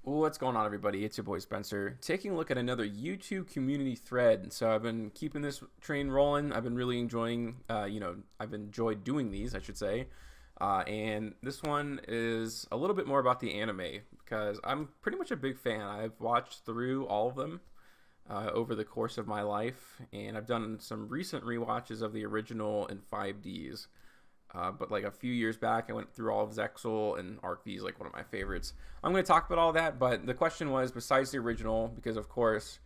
What's going on, everybody? It's your boy Spencer, taking a look at another YouTube community thread. So I've been keeping this train rolling. I've been really enjoying, I've enjoyed doing these, I should say. And this one is a little bit more about the anime because I'm pretty much a big fan. I've watched through all of them over the course of my life, and I've done some recent rewatches of the original in 5Ds. But like a few years back, I went through all of Zexal, and Arc V is like one of my favorites. I'm going to talk about all that, but the question was, besides the original, because of course,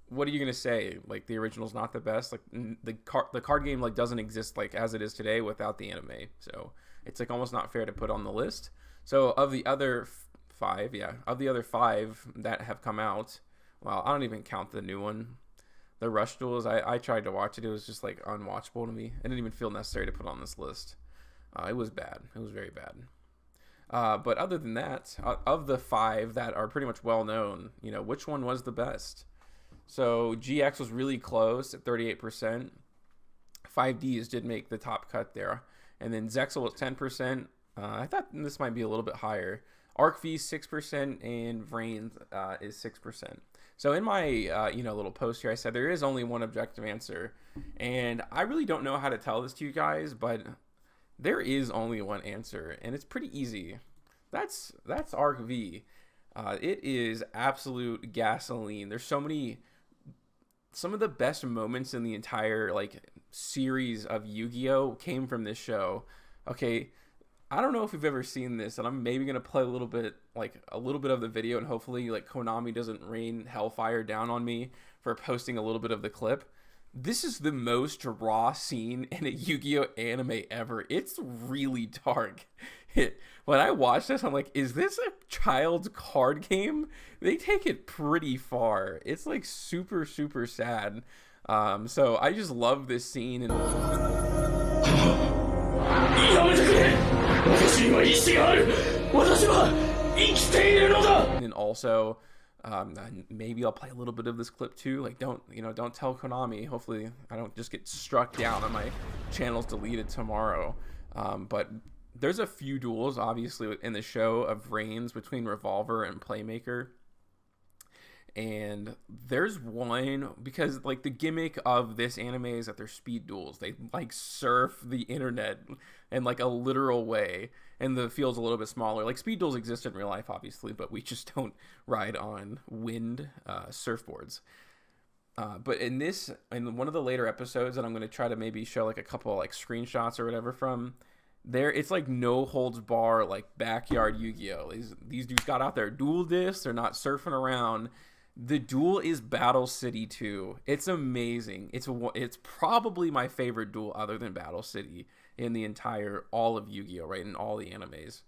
what are you going to say? Like, the original's not the best. Like, the card game like doesn't exist like as it is today without the anime. So it's like almost not fair to put on the list. So of the other five that have come out, well, I don't even count the new one. The Rush Duels, I tried to watch it. It was just like unwatchable to me. It didn't even feel necessary to put on this list. It was bad. It was very bad. But other than that, of the five that are pretty much well known, which one was the best? So GX was really close at 38%. 5Ds did make the top cut there. And then Zexal was 10%. I thought this might be a little bit higher. Arc V 6% and Vrain is 6%. So in my little post here, I said there is only one objective answer, and I really don't know how to tell this to you guys, but there is only one answer, and it's pretty easy. That's Arc V. It is absolute gasoline. There's some of the best moments in the entire series of Yu-Gi-Oh came from this show. Okay, I don't know if you've ever seen this, and I'm maybe gonna play a little bit of the video, and hopefully Konami doesn't rain hellfire down on me for posting a little bit of the clip. This is the most raw scene in a Yu-Gi-Oh anime ever. It's really dark. When I watch this, I'm like, is this a child's card game? They take it pretty far. It's like super, super sad. So I just love this scene and also maybe I'll play a little bit of this clip too. Like, don't tell Konami. Hopefully I don't just get struck down and my channel's deleted tomorrow. But there's a few duels obviously in the show of reigns between Revolver and Playmaker. And there's one, because the gimmick of this anime is that they're speed duels. They surf the internet in a literal way, and the field's a little bit smaller. Speed duels exist in real life, obviously, but we just don't ride on wind surfboards. But in one of the later episodes that I'm going to try to maybe show a couple screenshots or whatever from there, it's no holds bar backyard Yu-Gi-Oh. These dudes got out their duel discs. They're not surfing around. The duel is Battle City 2. It's amazing. It's probably my favorite duel other than Battle City in the entire all of Yu-Gi-Oh, right? In all the animes.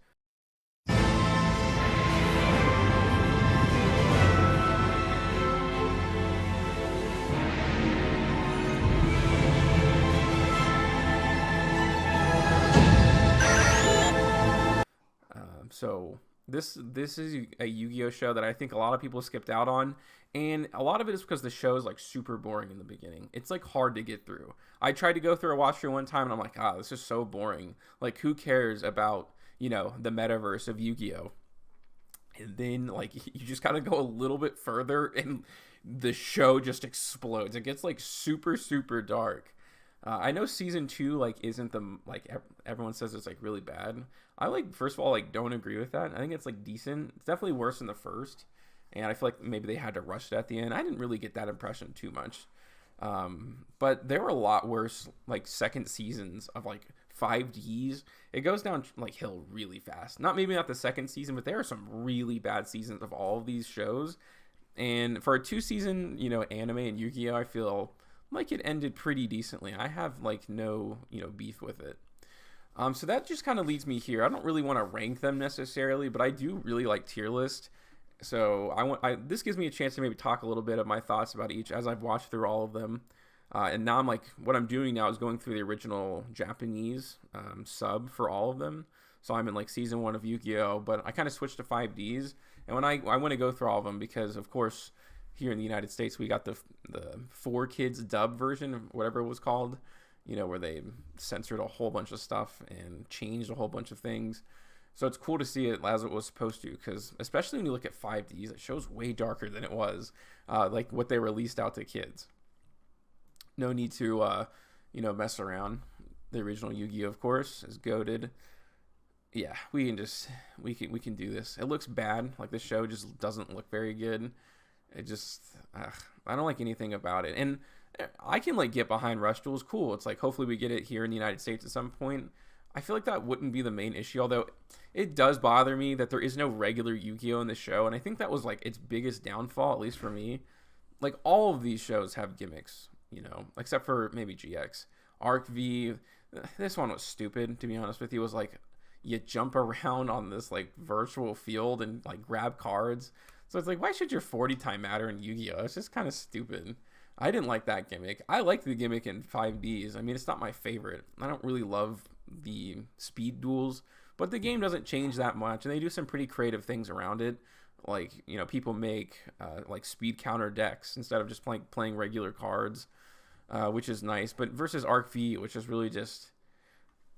So this is a Yu-Gi-Oh show that I think a lot of people skipped out on, and a lot of it is because the show is super boring in the beginning. It's hard to get through. I tried to go through a watch through one time, and I'm like, this is so boring. Who cares about the metaverse of Yu-Gi-Oh? And then you just gotta go a little bit further, and the show just explodes. It gets super, super dark. I know season 2 isn't the everyone says it's really bad. I first of all don't agree with that. I think it's decent. It's definitely worse than the first, and I feel maybe they had to rush it at the end. I didn't really get that impression too much, but there were a lot worse second seasons of 5Ds. It goes down hill really fast. Not the second season, but there are some really bad seasons of all of these shows. And for a 2-season anime and Yu-Gi-Oh, I feel it ended pretty decently. I have no beef with it. So that just kind of leads me here. I don't really want to rank them necessarily, but I do really like tier list. So this gives me a chance to maybe talk a little bit of my thoughts about each as I've watched through all of them. And now I'm what I'm doing now is going through the original Japanese sub for all of them. So I'm in season 1 of Yu-Gi-Oh, but I kind of switched to 5Ds. And when I want to go through all of them because of course here in the United States we got the 4Kids dub version, whatever it was called. Where they censored a whole bunch of stuff and changed a whole bunch of things. So it's cool to see it as it was supposed to, because especially when you look at 5Ds, it shows way darker than it was, like what they released out to kids. No need to, mess around. The original Yu-Gi-Oh, of course, is goated. Yeah, we can do this. It looks bad. Like the show just doesn't look very good. It just, I don't like anything about it. And I can like get behind Rush Duel's cool. It's like hopefully we get it here in the United States at some point. I feel like that wouldn't be the main issue, although it does bother me that there is no regular Yu-Gi-Oh in the show, and I think that was like its biggest downfall, at least for me. Like all of these shows have gimmicks, except for maybe GX. Arc V, this one was stupid, to be honest with you. It was like you jump around on this like virtual field and like grab cards. So it's like, why should your 40 time matter in Yu-Gi-Oh? It's just kind of stupid. I didn't like that gimmick. I liked the gimmick in 5Ds. I mean, it's not my favorite. I don't really love the speed duels, but the game doesn't change that much, and they do some pretty creative things around it. Like, people make like speed counter decks instead of just playing regular cards, which is nice. But versus Arc V, which is really just,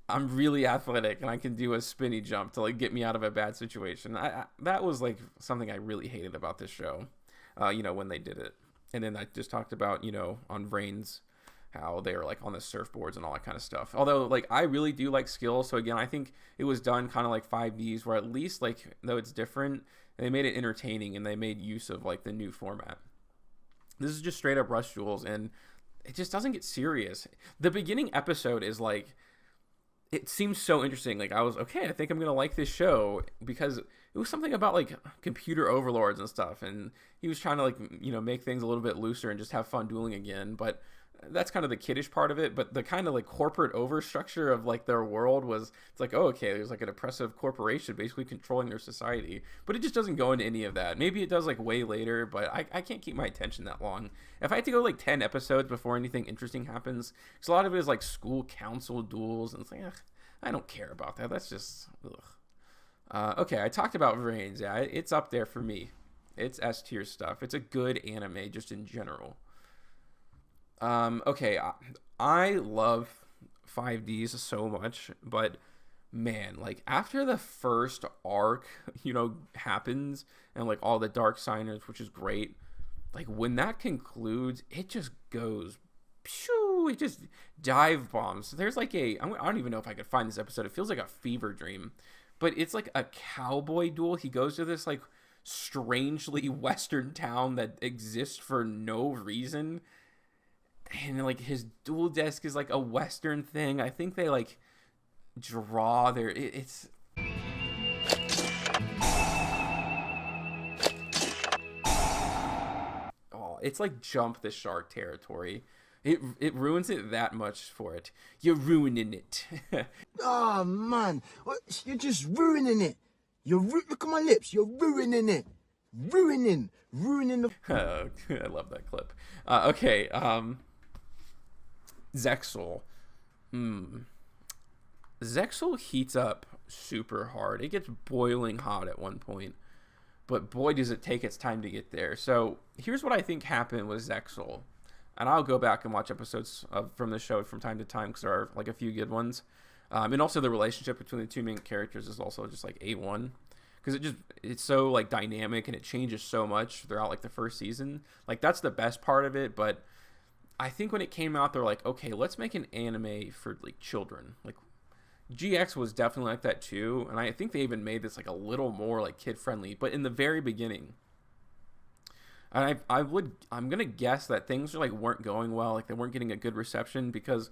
I'm really athletic and I can do a spinny jump to like get me out of a bad situation. That was like something I really hated about this show, when they did it. And then I just talked about, on Vrains, how they were like on the surfboards and all that kind of stuff. Although like I really do like skill. So again, I think it was done kind of like 5Ds, where at least like, though it's different, they made it entertaining and they made use of like the new format. This is just straight up Rush Duels, and it just doesn't get serious. The beginning episode is like, it seems so interesting. Like I was, okay, I think I'm going to like this show, because it was something about like computer overlords and stuff. And he was trying to like, make things a little bit looser and just have fun dueling again. But that's kind of the kiddish part of it. But the kind of like corporate overstructure of like their world was, it's like, oh, okay, there's like an oppressive corporation basically controlling their society. But it just doesn't go into any of that. Maybe it does like way later, but I can't keep my attention that long. If I had to go like 10 episodes before anything interesting happens, because a lot of it is like school council duels, and it's like, I don't care about that. That's just, ugh. Okay, I talked about Vrains. Yeah, it's up there for me. It's S tier stuff. It's a good anime just in general. Okay, I love 5Ds so much, but man, like after the first arc, happens, and like all the dark signers, which is great, like when that concludes, it just goes, phew, it just dive bombs. There's like I don't even know if I could find this episode. It feels like a fever dream, but it's like a cowboy duel. He goes to this like strangely Western town that exists for no reason. And like his duel desk is like a Western thing. I think they like draw their, it's it's like Jump the Shark territory. It ruins it that much for it. You're ruining it. Oh man, you're just ruining it. Look at my lips. You're ruining it. Ruining the. Oh, I love that clip. Okay. Zexal. Zexal heats up super hard. It gets boiling hot at one point, but boy does it take its time to get there. So here's what I think happened with Zexal, and I'll go back and watch episodes from the show from time to time, because there are like a few good ones, and also the relationship between the two main characters is also just like A1, because it's so like dynamic and it changes so much throughout like the first season. Like that's the best part of it. But I think when it came out, they're like, okay, let's make an anime for like children. Like GX was definitely like that too, and I think they even made this like a little more like kid friendly. But in the very beginning, and I'm gonna guess that things like weren't going well, like they weren't getting a good reception, because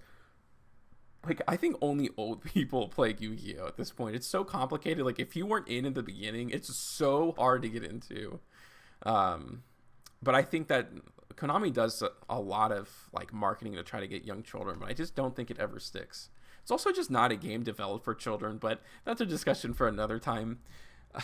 like I think only old people play Yu-Gi-Oh at this point. It's so complicated. Like if you weren't in the beginning, it's so hard to get into. But I think that Konami does a lot of like marketing to try to get young children, but I just don't think it ever sticks. It's also just not a game developed for children, but that's a discussion for another time.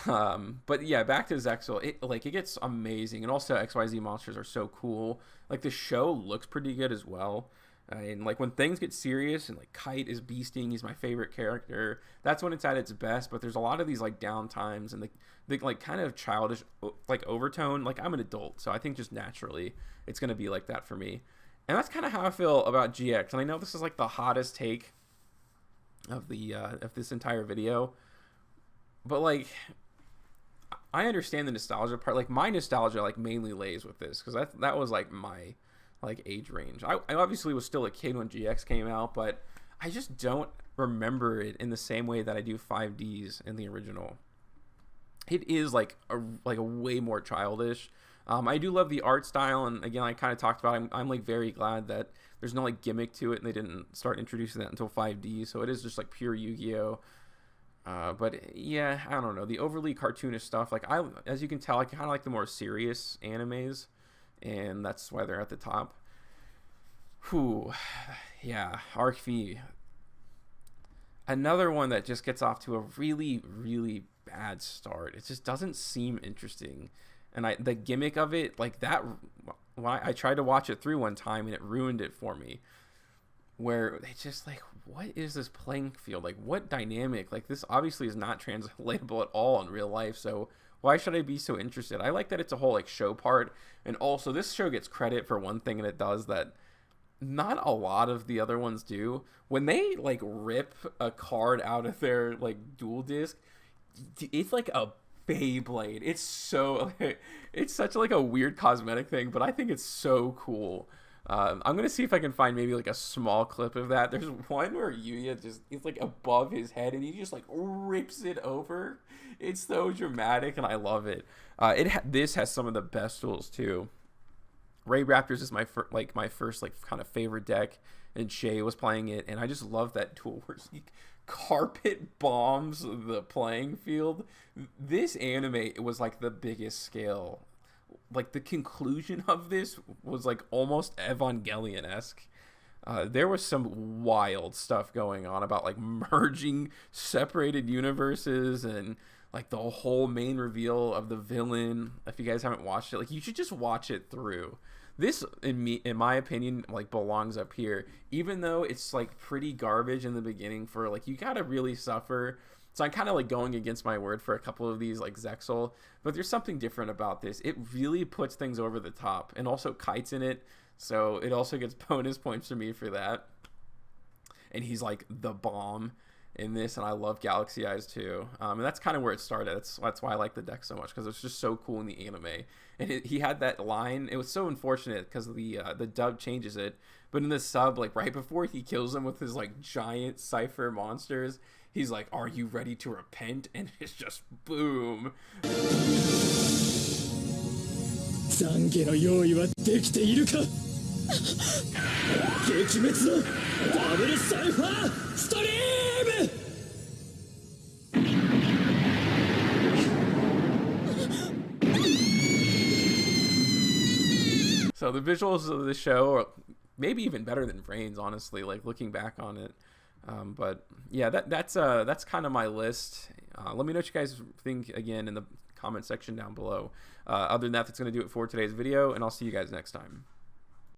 But yeah, back to Zexal. It gets amazing, and also XYZ monsters are so cool. Like the show looks pretty good as well. And like when things get serious, and like Kite is beasting, he's my favorite character. That's when it's at its best. But there's a lot of these like down times, and the like kind of childish like overtone. Like I'm an adult, so I think just naturally it's gonna be like that for me. And that's kind of how I feel about GX. And I know this is like the hottest take of the of this entire video, But like, I understand the nostalgia part. Like my nostalgia like mainly lays with this because that was like my like age range. I obviously was still a kid when GX came out, but I just don't remember it in the same way that I do 5Ds in the original. It is like a way more childish. I do love the art style, and again, I kind of talked about. I'm like very glad that there's no like gimmick to it, and they didn't start introducing that until 5D. So it is just like pure Yu-Gi-Oh. But yeah, I don't know, the overly cartoonish stuff. Like as you can tell, I kind of like the more serious animes, and that's why they're at the top. Whew, yeah, Arc V. Another one that just gets off to a really, really bad start. It just doesn't seem interesting. And the gimmick of it, like that, I tried to watch it through one time and it ruined it for me. Where they just like, what is this playing field? Like, what dynamic? Like, this obviously is not translatable at all in real life. So why should I be so interested? I like that it's a whole like show part. And also this show gets credit for one thing, and it does that not a lot of the other ones do. When they like rip a card out of their like dual disc, it's like a Beyblade. It's so it's such like a weird cosmetic thing, but I think it's so cool. I'm gonna see if I can find maybe like a small clip of that. There's one where Yuya just is like above his head and he just like rips it over. It's so dramatic and I love it. This has some of the best tools too. Ray Raptors is my first like kind of favorite deck, and Shay was playing it, and I just love that tool where he carpet bombs the playing field. This anime, it was like the biggest scale. Like the conclusion of this was like almost Evangelion-esque. There was some wild stuff going on about like merging separated universes and like the whole main reveal of the villain. If you guys haven't watched it, like you should just watch it through. This, in my opinion, like belongs up here, even though it's like pretty garbage in the beginning. For like, you gotta really suffer. So I'm kind of like going against my word for a couple of these, like Zexal, but there's something different about this. It really puts things over the top, and also Kite's in it, so it also gets bonus points for me for that. And he's like the bomb in this, and I love Galaxy Eyes too. And that's kind of where it started. That's why I like the deck so much, because it's just so cool in the anime. And he had that line. It was so unfortunate because the dub changes it, but in the sub, like right before he kills him with his like giant cipher monsters, he's like, "Are you ready to repent?" And it's just boom. 懺悔の用意はできているか。撃滅のダブルサイファーストリーム。So the visuals of the show are maybe even better than Brains, honestly, like looking back on it. But yeah, that's kind of my list. Let me know what you guys think again in the comment section down below. Other than that, that's going to do it for today's video, and I'll see you guys next time.